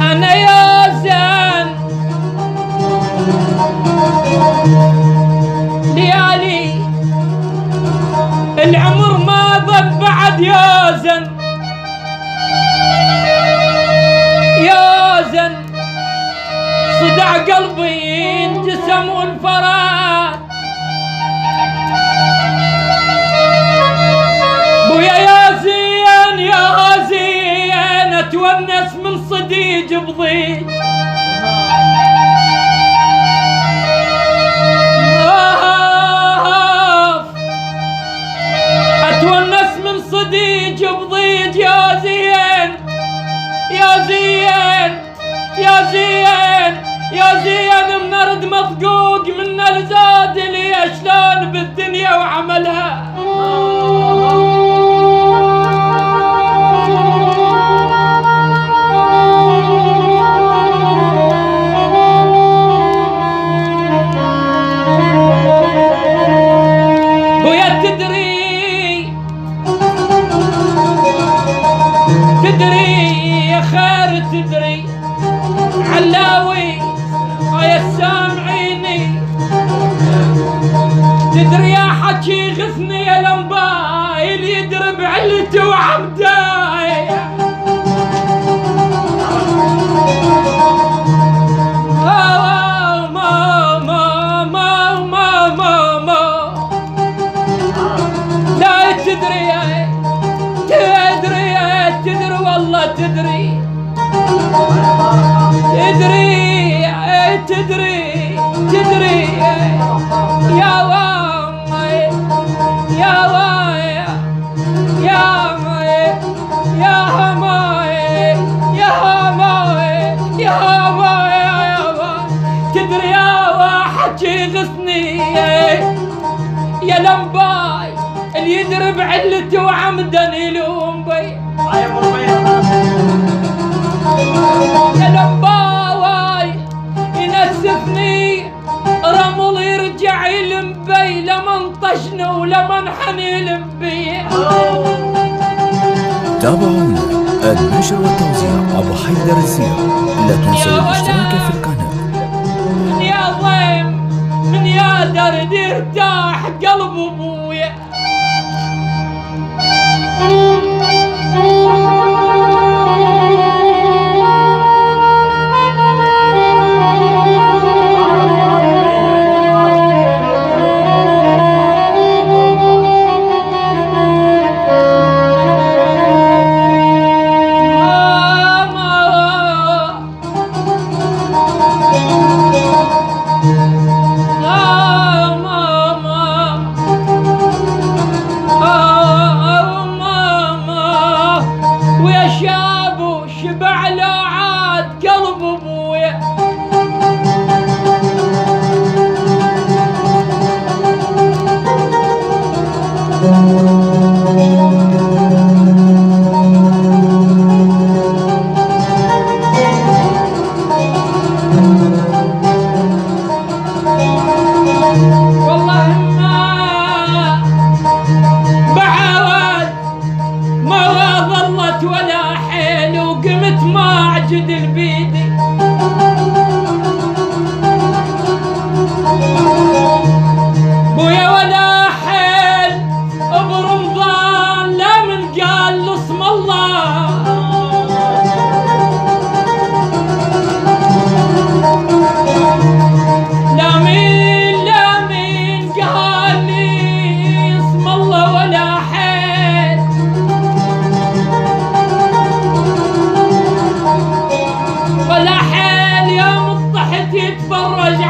أنا يا زين ليالي العمر ما ضل بعد يا زين يا زين صدع قلبي انجسم والفرات بويا يا زين يا زين اتونس من صديج بضيج اتونس من صديج بضيج يا زين يا زين يا زين يا زين من ارد مطقوق من الزاد لي شلون بالدنيا وعملها بويا تدري يا خير تدري علاوي يا سامعيني تدري يا حكي غثني يا لمباي اللي يدرب علته وعبداي لا تدري والله تدري يا واي يا واي يا ماي يا هماي يا هماي يا هماي يا ماي تدري يا واحد غثني يا لمباي اللي يدرب علته وعمدا يلوم بي يا لمباي ينسفني رمل يرجع يلم بي لمن طشني ولمن حنيلم بي تابعونا النشر والتوزيع أبو حيدر الزير. لا تنسوا الاشتراك في القناة. من يا ضيم من يا درد يرتاح قلب ابويا شبع لا عاد قلب ابويا والله ما بعاود ما ظلت ولا حيل وقمت ما اعجدل بيدي بويا ولا حيل برمضان لا من قال اسم الله لا مين قال لي اسم الله ولا حيل ولا حيل يوم الضحك يتفرج